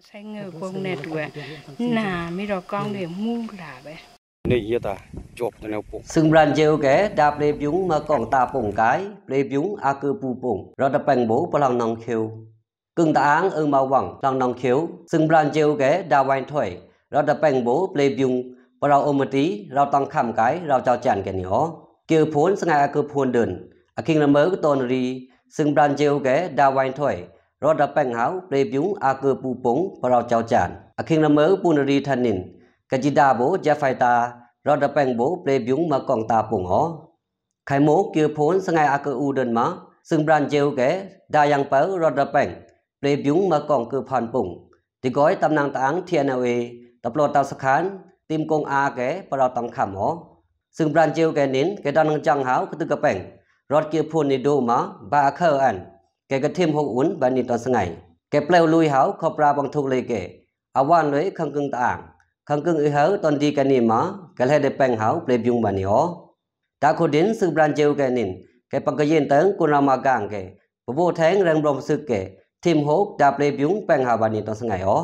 ใช้เงือพวกเน็ตด้วยหนามีดอกกองเดียวมู่หลาไปนี่เยตาจบแนวปุซึ่งบรันเจลแกดาเปลบยุงมากองตาป่งกายเปลบยุงอาคือปูป่งเราจะแปลงโบพลังนองเขียวกึ่งตาอ้างมาหวังพลังนองเขียวซึ่งบรันเจลแกดาไวน์ถอยเราจะแปลงโบเปลบยุงพเราอมตีเราต้องคำกายเราจะจันกันเหนียวเกี่ยวพ้นสง่ายอาคือพ้นเดินอาคิงละเมอตนรีซึ่งบรันเจลแกดาไวน์ถอยเราจะแปลงหาวเปลบยุงอาคือปูป่งพเราจะจันอาคิงละเมอปุนรีทันนินกจิดาโบเจไฟตาเราจะแปลงโบเปลบยุงมากองตาป่งหอไข่โมเกี่ยวพ้นสง่ายอาคืออูเดินมาซึ่งบรันเจลแกดายังเปิลเราจะแปลงเปลบยุงมากองคือพันป่งที่ก้อยตำนางตาอังเทียนเอาตะปลอดตาสขานติมกงอาแกปเราต้องคำหอซึ่งบรันเจลแกนินแกดันจังหาวกตึกกระแปงรถเกี่ยวพ้นในโดมาบาเคอร์อันแกกระเทียมหกอุ่นบันนี้ตอนสง่ายแกเปลวลุยหาวขอบปลาบังทุกเลยแกอาวันเลยคังกึ่งตาอ่างคังกึ่งอือเหอตอนดีกันนี่มาแกเลยได้แปลงหาวเปลบยุงบันนี้หอตาโคดินซึ่งบรันเจลแกนินแกปังกะเย็นเติงกุนามากางแกปะโบแทงแรงบรมซึกแกทีมหกดาเปลบยุงแปลงหาวบันนี้ตอนสง่ายหอ